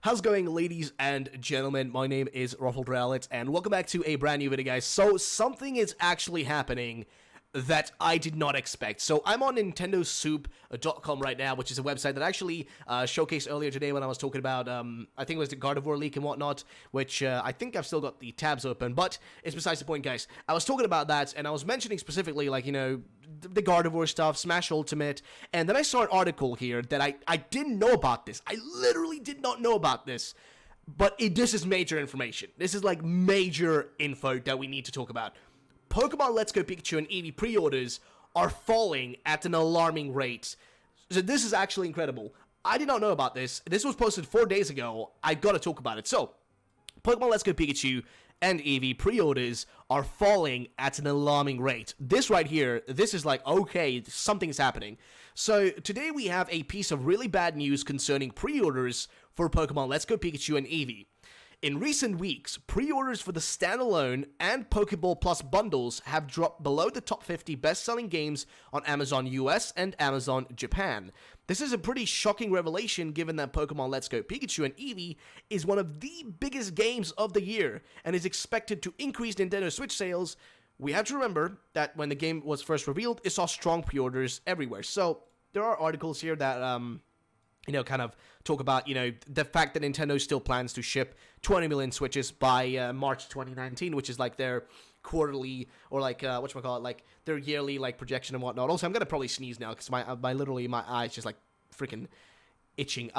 How's it going, ladies and gentlemen? My name is Ruffled Rowlet, and welcome back to a brand new video, guys. So, something is actually happening that I did not expect. So, I'm on nintendosoup.com right now, which is a website that I actually showcased earlier today when I was talking about, I think it was the Gardevoir leak and whatnot, which I think I've still got the tabs open, but it's besides the point, guys. I was talking about that, and I was mentioning specifically, like, you know, the Gardevoir stuff, Smash Ultimate, and then I saw an article here that I didn't know about this. I literally did not know about this, but this is major information. This is like major info that we need to talk about. Pokemon Let's Go Pikachu and Eevee pre-orders are falling at an alarming rate. So this is actually incredible. I did not know about this. This was posted 4 days ago. I've got to talk about it. So, Pokemon Let's Go Pikachu and Eevee pre-orders are falling at an alarming rate. This right here, this is like, okay, something's happening. So today we have a piece of really bad news concerning pre-orders for Pokemon Let's Go Pikachu and Eevee. In recent weeks, pre-orders for the standalone and Pokeball Plus bundles have dropped below the top 50 best-selling games on Amazon US and Amazon Japan. This is a pretty shocking revelation given that Pokemon Let's Go Pikachu and Eevee is one of the biggest games of the year and is expected to increase Nintendo Switch sales. We have to remember that when the game was first revealed, it saw strong pre-orders everywhere. So there are articles here that kind of talk about, the fact that Nintendo still plans to ship 20 million Switches by March 2019, which is like their quarterly or like their yearly like projection and whatnot. Also, I'm gonna probably sneeze now because my eyes just like freaking itching.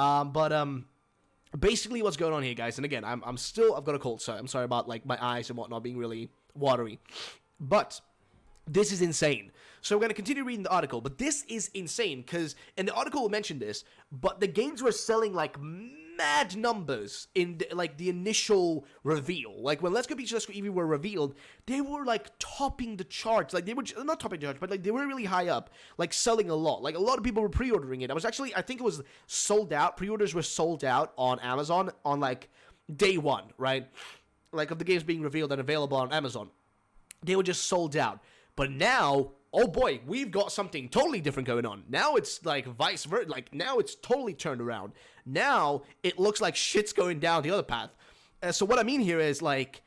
Basically what's going on here, guys, and again, I've got a cold, so I'm sorry about like my eyes and whatnot being really watery, but this is insane. So we're going to continue reading the article, but this is insane because, and the article will mention this, but the games were selling like mad numbers in the initial reveal. Like when Let's Go Pikachu, Let's Go Eevee were revealed, they were like topping the charts. Like they were not topping the charts, but like they were really high up, like selling a lot. Like a lot of people were pre-ordering it. I think it was sold out. Pre-orders were sold out on Amazon on like day one, right? Like of the games being revealed and available on Amazon. They were just sold out. But now, oh boy, we've got something totally different going on. Now it's like vice versa. Like now it's totally turned around. Now it looks like shit's going down the other path. So what I mean here is like,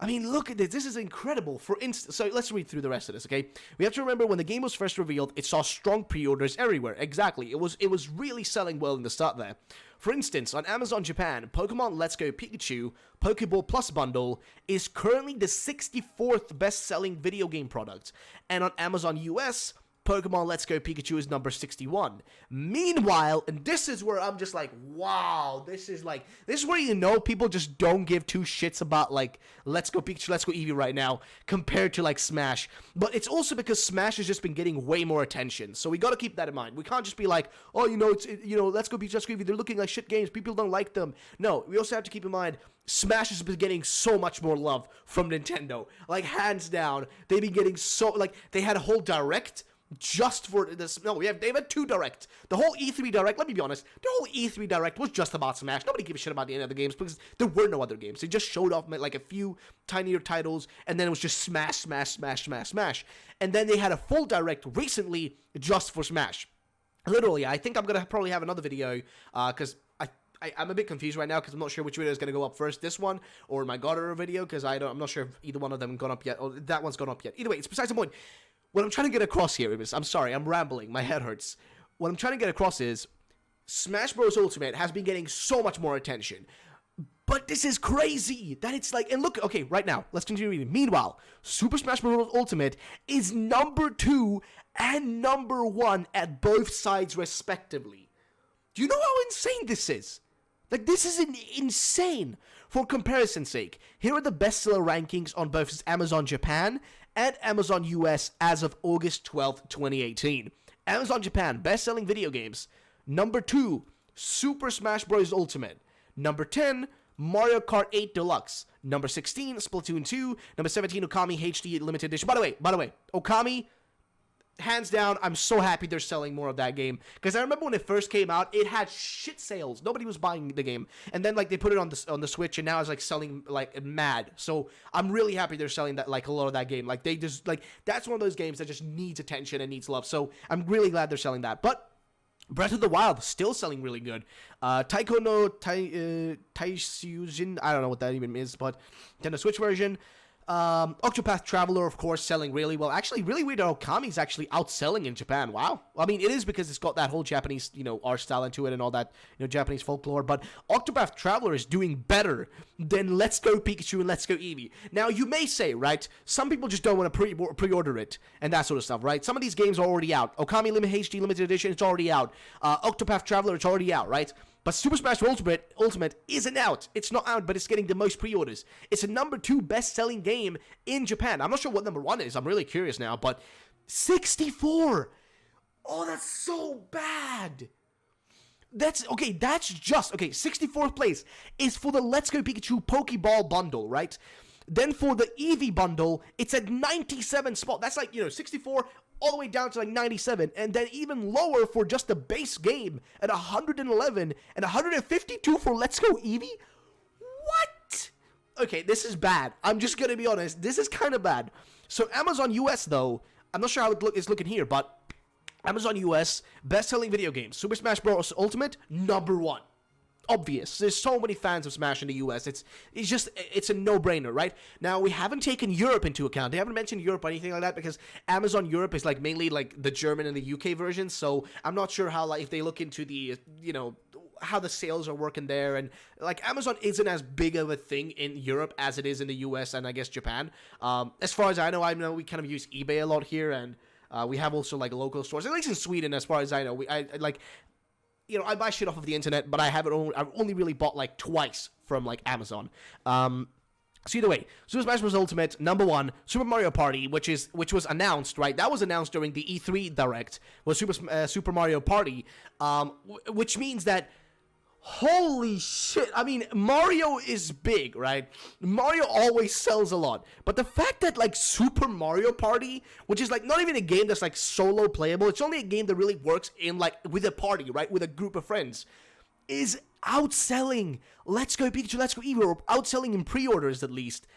look at this. This is incredible. For instance, so let's read through the rest of this, okay? We have to remember when the game was first revealed, it saw strong pre-orders everywhere. Exactly. It was really selling well in the start there. For instance, on Amazon Japan, Pokemon Let's Go Pikachu Pokeball Plus bundle is currently the 64th best-selling video game product. And on Amazon US, Pokemon Let's Go Pikachu is number 61. Meanwhile, and this is where I'm just like, wow, this is where people just don't give two shits about like Let's Go Pikachu, Let's Go Eevee right now compared to like Smash. But it's also because Smash has just been getting way more attention. So we got to keep that in mind. We can't just be like, oh, Let's Go Pikachu, Let's Go Eevee, they're looking like shit games. People don't like them. No, we also have to keep in mind Smash has been getting so much more love from Nintendo. Like hands down, they've been getting so they had a whole direct just for this. No, they've had two direct. The whole E3 direct, let me be honest, the whole E3 direct was just about Smash. Nobody gave a shit about the other games because there were no other games. They just showed off like a few tinier titles, and then it was just Smash, Smash, Smash, Smash, Smash. And then they had a full direct recently just for Smash. Literally, I think I'm gonna probably have another video because I'm a bit confused right now because I'm not sure which video is going to go up first, this one or my Gardevoir video, because I'm not sure if either one of them gone up yet, or that one's gone up yet. Either way, it's besides the point. What I'm trying to get across here is, I'm sorry, I'm rambling, my head hurts. What I'm trying to get across is, Smash Bros. Ultimate has been getting so much more attention. But this is crazy that it's like, and look, okay, right now, let's continue reading. Meanwhile, Super Smash Bros. Ultimate is number 2 and number 1 at both sides respectively. Do you know how insane this is? Like, this is insane. For comparison's sake, here are the bestseller rankings on both Amazon Japan and Amazon US as of August 12th, 2018. Amazon Japan, best-selling video games. Number 2, Super Smash Bros. Ultimate. Number 10, Mario Kart 8 Deluxe. Number 16, Splatoon 2. Number 17, Okami HD Limited Edition. By the way, Okami, hands down, I'm so happy they're selling more of that game. Because I remember when it first came out, it had shit sales. Nobody was buying the game. And then like they put it on the Switch, and now it's like selling like mad. So I'm really happy they're selling that, like a lot of that game. Like they just like, that's one of those games that just needs attention and needs love. So I'm really glad they're selling that. But Breath of the Wild still selling really good. Taiko no Taishujin, I don't know what that even is, but Nintendo Switch version. Octopath Traveler, of course, selling really well. Actually, really weird that Okami's actually outselling in Japan. Wow. I mean, it is because it's got that whole Japanese, art style into it and all that, Japanese folklore. But Octopath Traveler is doing better than Let's Go Pikachu and Let's Go Eevee. Now, you may say, right, some people just don't want to pre-order it and that sort of stuff, right? Some of these games are already out. Okami HD Limited Edition, it's already out. Octopath Traveler, it's already out, right? But Super Smash Ultimate isn't out. It's not out, but it's getting the most pre-orders. It's a number 2 best-selling game in Japan. I'm not sure what number 1 is. I'm really curious now, but 64. Oh, that's so bad. That's 64th place is for the Let's Go Pikachu Pokeball bundle, right? Then for the Eevee bundle, it's at 97 spot. That's like, 64 all the way down to like 97, and then even lower for just the base game at 111 and 152 for Let's Go Eevee. What? Okay, this is bad. I'm just gonna be honest. This is kind of bad. So Amazon US though, I'm not sure how it's looking here, but Amazon US best-selling video games: Super Smash Bros. Ultimate number 1. Obvious. There's so many fans of Smash in the US. It's a no-brainer, right? Now, we haven't taken Europe into account. They haven't mentioned Europe or anything like that because Amazon Europe is like mainly like the German and the UK version. So I'm not sure how, like, if they look into the, how the sales are working there, and like Amazon isn't as big of a thing in Europe as it is in the US and I guess Japan. As far as I know we kind of use eBay a lot here, and we have also like local stores, at least in Sweden. As far as I know, I buy shit off of the internet, but I've only really bought like twice from like Amazon. So either way, Super Smash Bros. Ultimate, number 1, Super Mario Party, which was announced, right? That was announced during the E3 Direct, was Super Mario Party, which means that, holy shit, I mean, Mario is big, right? Mario always sells a lot, but the fact that, like, Super Mario Party, which is, like, not even a game that's, like, solo playable, it's only a game that really works in, like, with a party, right, with a group of friends, is outselling Let's Go Pikachu, Let's Go Eevee, or outselling in pre-orders, at least.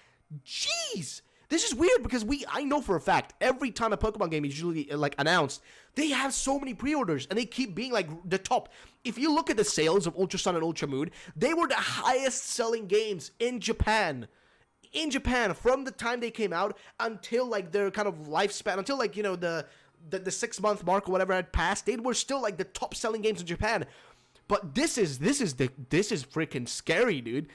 Jeez! This is weird because I know for a fact, every time a Pokemon game is usually, like, announced, they have so many pre-orders, and they keep being, like, the top. If you look at the sales of Ultra Sun and Ultra Moon, they were the highest-selling games in Japan. In Japan, from the time they came out until, like, their kind of lifespan, until, like, the 6-month mark or whatever had passed, they were still, like, the top-selling games in Japan. But this is freaking scary, dude.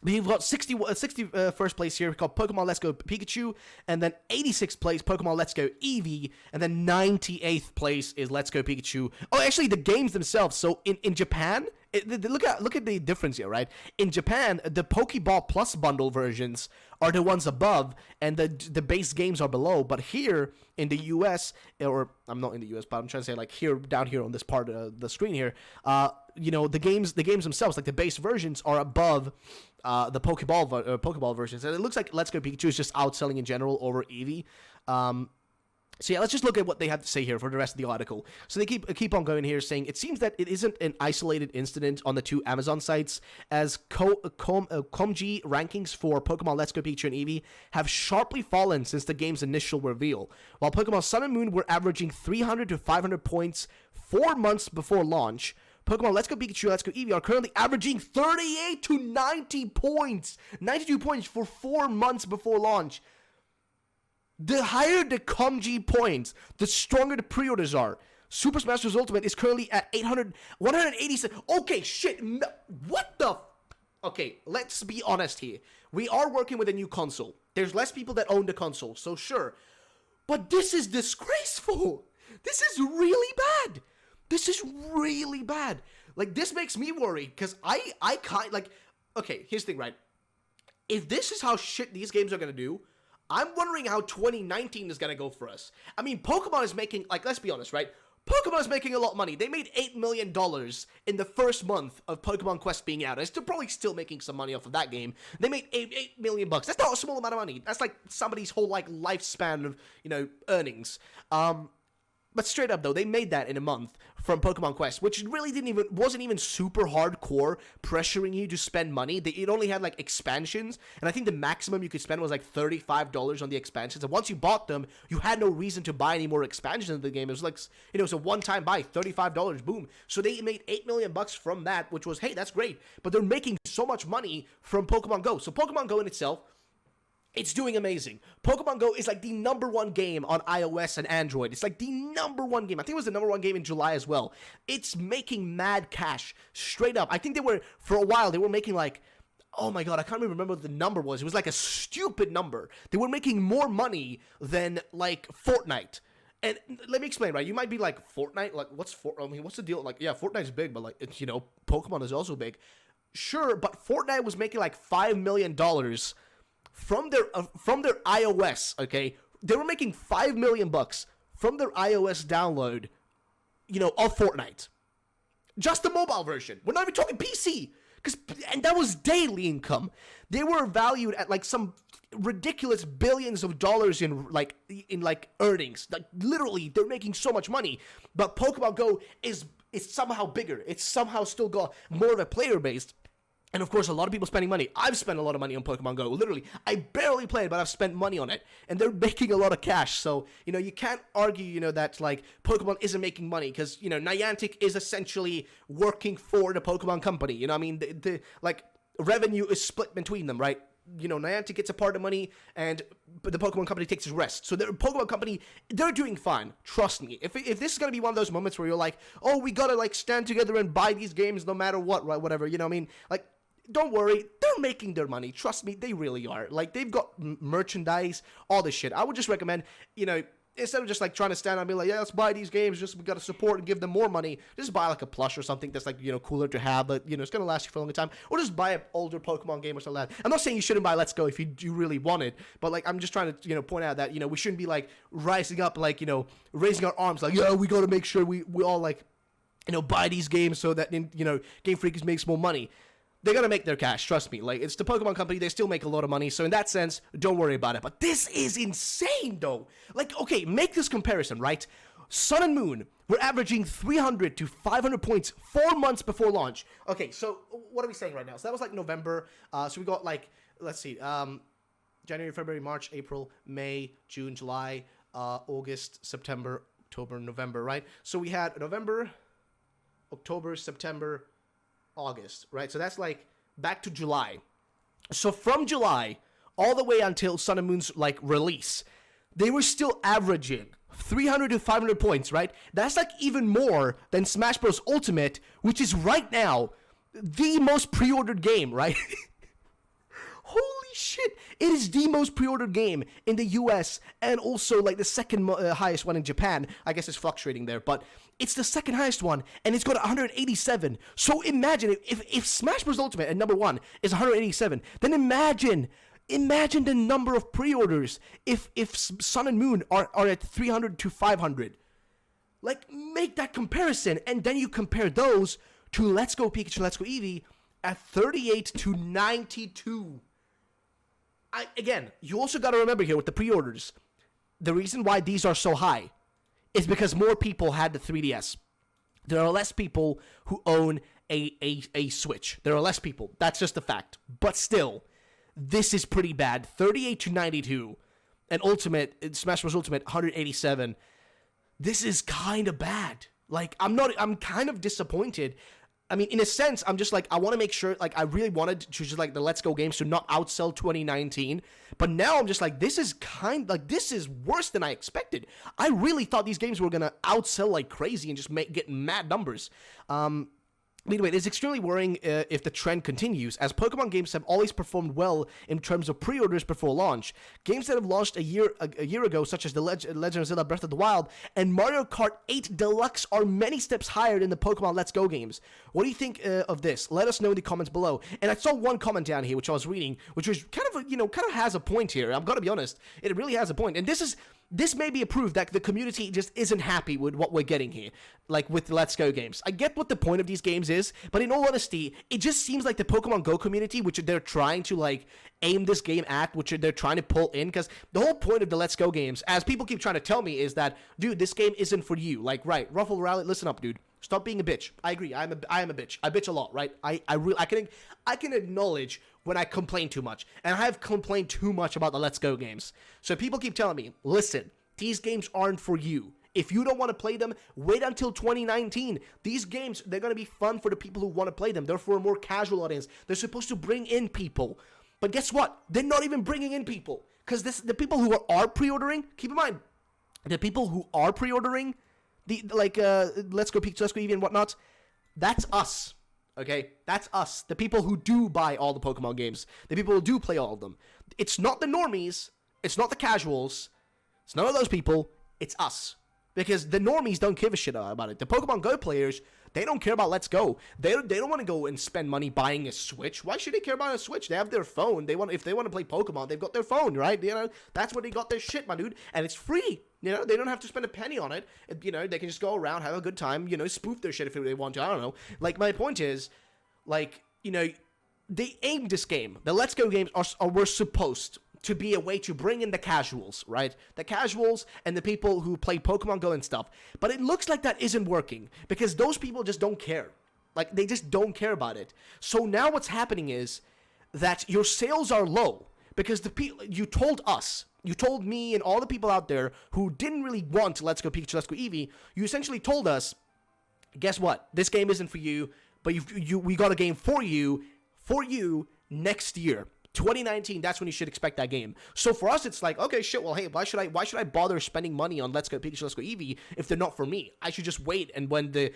We've got 61st place here called Pokemon Let's Go Pikachu, and then 86th place Pokemon Let's Go Eevee, and then 98th place is Let's Go Pikachu. Oh, actually, the games themselves. So in Japan, look at the difference here, right? In Japan, the Pokeball Plus bundle versions are the ones above, and the base games are below. But here in the US, or I'm not in the US, but I'm trying to say like here down here on this part of the screen here, the games themselves, like the base versions, are above the Pokeball versions, and it looks like Let's Go Pikachu is just outselling in general over Eevee. So yeah, let's just look at what they have to say here for the rest of the article. So they keep on going here, saying it seems that it isn't an isolated incident on the 2 Amazon sites, as Komji rankings for Pokemon Let's Go Pikachu and Eevee have sharply fallen since the game's initial reveal. While Pokemon Sun and Moon were averaging 300 to 500 points 4 months before launch, Pokemon Let's Go Pikachu, Let's Go Eevee are currently averaging 38 to 90 points, 92 points for 4 months before launch. The higher the Komji points, the stronger the pre-orders are. Super Smash Bros. Ultimate is currently at 187. Okay, shit. What the? Okay, let's be honest here. We are working with a new console. There's less people that own the console, so sure. But this is disgraceful. This is really bad. This is really bad. Like, this makes me worried, because I can't, like, okay, here's the thing, right? If this is how shit these games are gonna do, I'm wondering how 2019 is gonna go for us. I mean, Pokemon is making, like, let's be honest, right? Pokemon is making a lot of money. They made $8 million in the first month of Pokemon Quest being out. They're probably still making some money off of that game. They made $8 million. That's not a small amount of money. That's like somebody's whole, like, lifespan of, earnings. But But straight up though, they made that in a month from Pokemon Quest, which really wasn't even super hardcore pressuring you to spend money. It only had like expansions, and I think the maximum you could spend was like $35 on the expansions. And once you bought them, you had no reason to buy any more expansions in the game. It was like, it was a one-time buy, $35, boom. So they made $8 million from that, which was, hey, that's great. But they're making so much money from Pokemon Go. So Pokemon Go in itself, it's doing amazing. Pokemon Go is like the #1 game on iOS and Android. It's like the #1 game. I think it was the #1 game in July as well. It's making mad cash, straight up. I think for a while, they were making like, oh my god, I can't even remember what the number was. It was like a stupid number. They were making more money than like Fortnite. And let me explain, right? You might be like, Fortnite? Like, what's the deal? Like, yeah, Fortnite's big, but like, it's, Pokemon is also big. Sure, but Fortnite was making like $5 million from their iOS, okay? They were making $5 million from their iOS download, of Fortnite. Just the mobile version. We're not even talking PC. And that was daily income. They were valued at like some ridiculous billions of dollars in earnings. Like literally, they're making so much money. But Pokemon Go is somehow bigger. It's somehow still got more of a player base. And of course, a lot of people spending money. I've spent a lot of money on Pokemon Go. Literally, I barely played, but I've spent money on it. And they're making a lot of cash. So, you can't argue, that, like, Pokemon isn't making money. Because, Niantic is essentially working for the Pokemon company. The revenue is split between them, right? Niantic gets a part of the money, and the Pokemon company takes the rest. So the Pokemon company, they're doing fine. Trust me. If this is going to be one of those moments where you're like, oh, we got to, like, stand together and buy these games no matter what, right? Whatever, Like, don't worry, they're making their money. Trust me, they really are. Like, they've got merchandise, all this shit. I would just recommend, instead of just, like, trying to stand and be like, yeah, let's buy these games, we got to support and give them more money, just buy, like, a plush or something that's, like, cooler to have, but, it's going to last you for a longer time. Or just buy an older Pokemon game or something like that. I'm not saying you shouldn't buy Let's Go if you do really want it, but, like, I'm just trying to, point out that, we shouldn't be, like, rising up, like, raising our arms, like, yeah, we got to make sure we all, like, buy these games so that, Game Freak makes more money. They're going to make their cash, trust me. Like, it's the Pokemon company, they still make a lot of money, so in that sense, don't worry about it. But this is insane, though. Like, okay, make this comparison, right? Sun and Moon were averaging 300 to 500 points 4 months before launch. Okay, so what are we saying right now? So that was, like, November. So we got, like, let's see, January, February, March, April, May, June, July, August, September, October, November, right? So we had November, October, September, August, right? So that's like back to July. So from July all the way until Sun and Moon's like release, they were still averaging 300 to 500 points, right? That's like even more than Smash Bros. Ultimate, which is right now the most pre-ordered game, right? Holy shit, it is the most pre-ordered game in the US and also like the second highest one in Japan. I guess it's fluctuating there, but it's the second highest one and it's got 187. So imagine if Smash Bros. Ultimate at #1 is 187, then imagine the number of pre-orders if Sun and Moon are at 300 to 500. Like, make that comparison, and then you compare those to Let's Go Pikachu, Let's Go Eevee at 38 to 92. Again, you also got to remember here with the pre-orders, the reason why these are so high is because more people had the 3DS. There are less people who own a Switch. There are less people. That's just a fact. But still, this is pretty bad. 38 to 92. And Ultimate, Smash Bros. Ultimate, 187. This is kind of bad. Like, I'm kind of disappointed. I mean, in a sense, I'm just like, I want to make sure, like, I really wanted to just, like, the Let's Go games to not outsell 2019. But now I'm just like, this is worse than I expected. I really thought these games were going to outsell like crazy and just get mad numbers. Anyway, it's extremely worrying if the trend continues, as Pokemon games have always performed well in terms of pre-orders before launch. Games that have launched a year ago, such as The Legend of Zelda Breath of the Wild and Mario Kart 8 Deluxe, are many steps higher than the Pokemon Let's Go games. What do you think of this? Let us know in the comments below. And I saw one comment down here, which I was reading, which was kind of has a point here. I've got to be honest. It really has a point. And this is this may be a proof that the community just isn't happy with what we're getting here, like with Let's Go games. I get what the point of these games is, but in all honesty, it just seems like the Pokemon Go community, which they're trying to like aim this game at, which they're trying to pull in, because the whole point of the Let's Go games, as people keep trying to tell me, is that, dude, this game isn't for you. Like, right, Ruffle Rally, listen up, dude. Stop being a bitch. I agree. I am a bitch. I bitch a lot, right? I can acknowledge when I complain too much, and I have complained too much about the Let's Go games. So people keep telling me, listen, these games aren't for you. If you don't want to play them, wait until 2019. These games, they're going to be fun for the people who want to play them. They're for a more casual audience. They're supposed to bring in people. But guess what? They're not even bringing in people. Because the people who are pre-ordering, keep in mind, the people who are pre-ordering, Let's Go Pikachu, Let's Go Eevee and whatnot, that's us. Okay? That's us. The people who do buy all the Pokemon games. The people who do play all of them. It's not the normies. It's not the casuals. It's none of those people. It's us. Because the normies don't give a shit about it. The Pokemon Go players, they don't care about Let's Go. They don't want to go and spend money buying a Switch. Why should they care about a Switch? They have their phone. If they want to play Pokemon, they've got their phone, right? You know, that's where they got their shit, my dude. And it's free. You know, they don't have to spend a penny on it. You know, they can just go around, have a good time, you know, spoof their shit if they want to. I don't know. Like, my point is, like, you know, they aimed this game. The Let's Go games were supposed to be a way to bring in the casuals, right? The casuals and the people who play Pokemon Go and stuff. But it looks like that isn't working because those people just don't care. Like, they just don't care about it. So now what's happening is that your sales are low because the people, you told us, you told me and all the people out there who didn't really want Let's Go Pikachu, Let's Go Eevee, you essentially told us, guess what? This game isn't for you, but we got a game for you next year. 2019, that's when you should expect that game. So for us, it's like, okay, shit, well, hey, why should I bother spending money on Let's Go Pikachu, Let's Go Eevee if they're not for me? I should just wait, and when the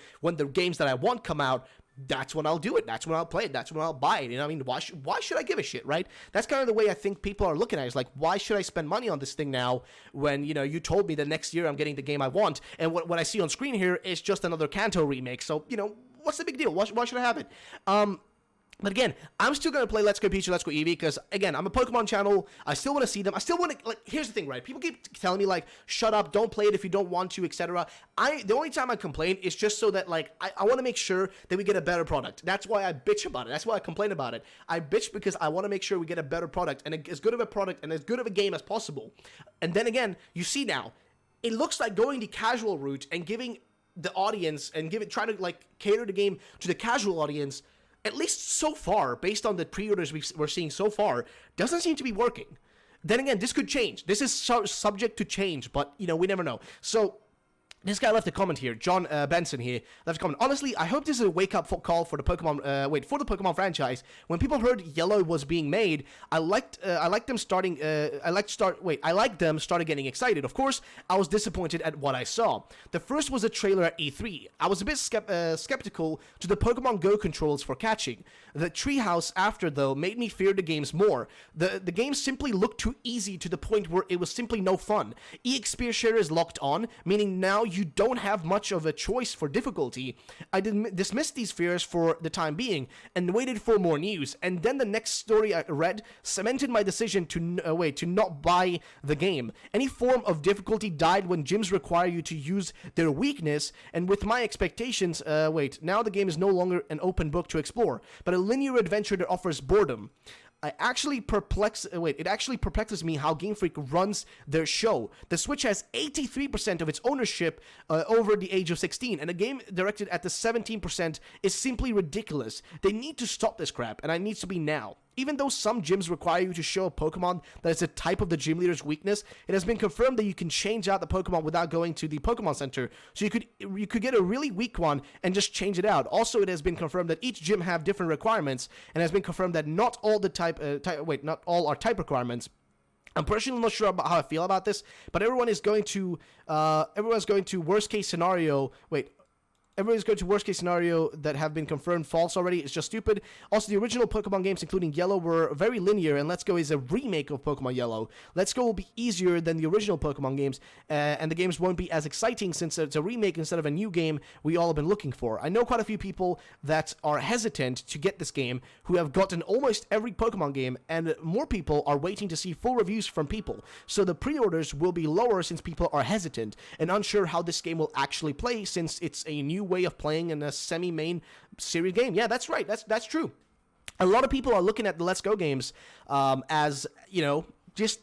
games that I want come out, that's when I'll do it. That's when I'll play it. That's when I'll buy it. You know what I mean? Why should I give a shit, right? That's kind of the way I think people are looking at it. It's like, why should I spend money on this thing now when, you know, you told me that next year I'm getting the game I want, and what I see on screen here is just another Kanto remake. So, you know, what's the big deal? Why should I have it? But again, I'm still going to play Let's Go Pikachu, Let's Go Eevee, because, again, I'm a Pokemon channel. I still want to see them. I still want to, like, here's the thing, right? People keep telling me, like, shut up, don't play it if you don't want to, etc. The only time I complain is just so that, like, I want to make sure that we get a better product. That's why I bitch about it. That's why I complain about it. I bitch because I want to make sure we get a better product, and as good of a product and as good of a game as possible. And then again, you see now, it looks like going the casual route and giving the audience, and trying to, like, cater the game to the casual audience, at least so far, based on the pre-orders we're seeing so far, doesn't seem to be working. Then again, this could change. This is subject to change, but, you know, we never know. So, this guy left a comment here. John Benson here left a comment. Honestly, I hope this is a wake-up call for the Pokemon franchise. When people heard Yellow was being made, I liked them starting getting excited. Of course, I was disappointed at what I saw. The first was a trailer at E3. I was a bit skeptical to the Pokemon Go controls for catching. The treehouse after, though, made me fear the games more. The game simply looked too easy to the point where it was simply no fun. EX Share is locked on, meaning now you don't have much of a choice for difficulty. I dismissed these fears for the time being and waited for more news. And then the next story I read cemented my decision to not buy the game. Any form of difficulty died when gyms require you to use their weakness. And with my expectations, now the game is no longer an open book to explore, but a linear adventure that offers boredom. It actually perplexes me how Game Freak runs their show. The Switch has 83% of its ownership over the age of 16, and a game directed at the 17% is simply ridiculous. They need to stop this crap, and it needs to be now. Even though some gyms require you to show a Pokemon that is a type of the gym leader's weakness, it has been confirmed that you can change out the Pokemon without going to the Pokemon Center. So you could get a really weak one and just change it out. Also, it has been confirmed that each gym have different requirements, and has been confirmed that not all are type requirements. I'm personally not sure about how I feel about this, but everyone's going to worst case scenario. Everybody's going to worst case scenario that have been confirmed false already. It's just stupid. Also, the original Pokemon games, including Yellow, were very linear, and Let's Go is a remake of Pokemon Yellow. Let's Go will be easier than the original Pokemon games, and the games won't be as exciting since it's a remake instead of a new game we all have been looking for. I know quite a few people that are hesitant to get this game who have gotten almost every Pokemon game, and more people are waiting to see full reviews from people. So the pre-orders will be lower since people are hesitant and unsure how this game will actually play since it's a new way of playing in a semi-main series game. Yeah, that's right. That's true. A lot of people are looking at the Let's Go games as, just,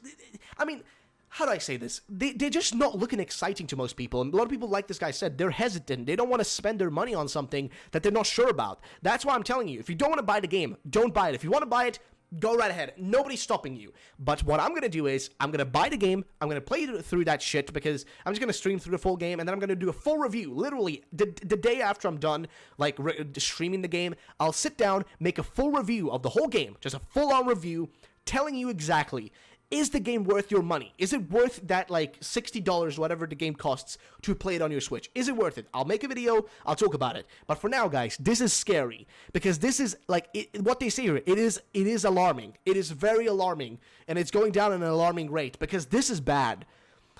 I mean, how do I say this? They're just not looking exciting to most people. And a lot of people, like this guy said, they're hesitant. They don't want to spend their money on something that they're not sure about. That's why I'm telling you, if you don't want to buy the game, don't buy it. If you want to buy it, go right ahead. Nobody's stopping you. But what I'm going to do is, I'm going to buy the game, I'm going to play through that shit, because I'm just going to stream through the full game, and then I'm going to do a full review. Literally, the day after I'm done, like, streaming the game, I'll sit down, make a full review of the whole game, just a full-on review, telling you exactly, is the game worth your money? Is it worth that, like, $60, whatever the game costs, to play it on your Switch? Is it worth it? I'll make a video, I'll talk about it. But for now, guys, this is scary. Because this is, like, what they say here, it is alarming. It is very alarming. And it's going down at an alarming rate. Because this is bad.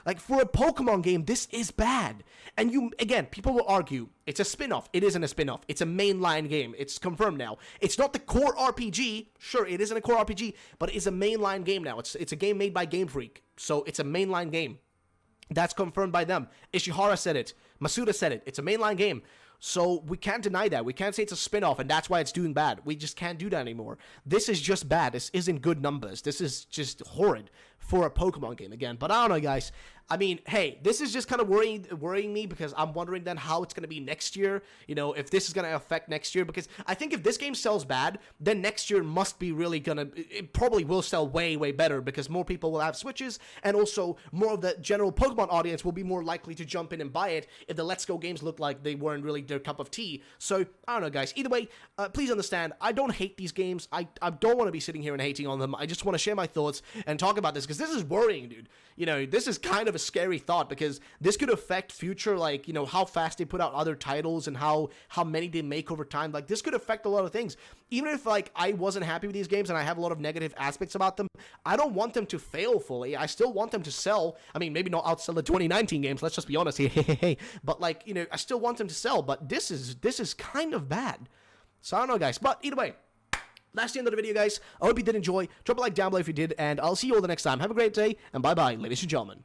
Like, for a Pokemon game, this is bad. And again, people will argue, it's a spin-off. It isn't a spin-off. It's a mainline game. It's confirmed now. It's not the core RPG. Sure, it isn't a core RPG, but it is a mainline game now. It's a game made by Game Freak. So it's a mainline game. That's confirmed by them. Ishihara said it. Masuda said it. It's a mainline game. So we can't deny that. We can't say it's a spin-off and that's why it's doing bad. We just can't do that anymore. This is just bad. This isn't good numbers. This is just horrid for a Pokemon game again. But I don't know, guys. I mean, hey, this is just kind of worrying me because I'm wondering then how it's going to be next year. If this is going to affect next year. Because I think if this game sells bad, then next year must be really going to... It probably will sell way, way better because more people will have Switches. And also, more of the general Pokemon audience will be more likely to jump in and buy it if the Let's Go games look like they weren't really their cup of tea. So, I don't know, guys. Either way, please understand, I don't hate these games. I don't want to be sitting here and hating on them. I just want to share my thoughts and talk about this because this is worrying, dude. This is kind of a scary thought because this could affect future, like, how fast they put out other titles and how many they make over time. Like, this could affect a lot of things. Even if, like, I wasn't happy with these games and I have a lot of negative aspects about them, I don't want them to fail fully. I still want them to sell. I mean, maybe not outsell the 2019 games. Let's just be honest here. But, like, I still want them to sell. But this is kind of bad. So, I don't know, guys. But either way, that's the end of the video, guys. I hope you did enjoy. Drop a like down below if you did, and I'll see you all the next time. Have a great day, and bye-bye, ladies and gentlemen.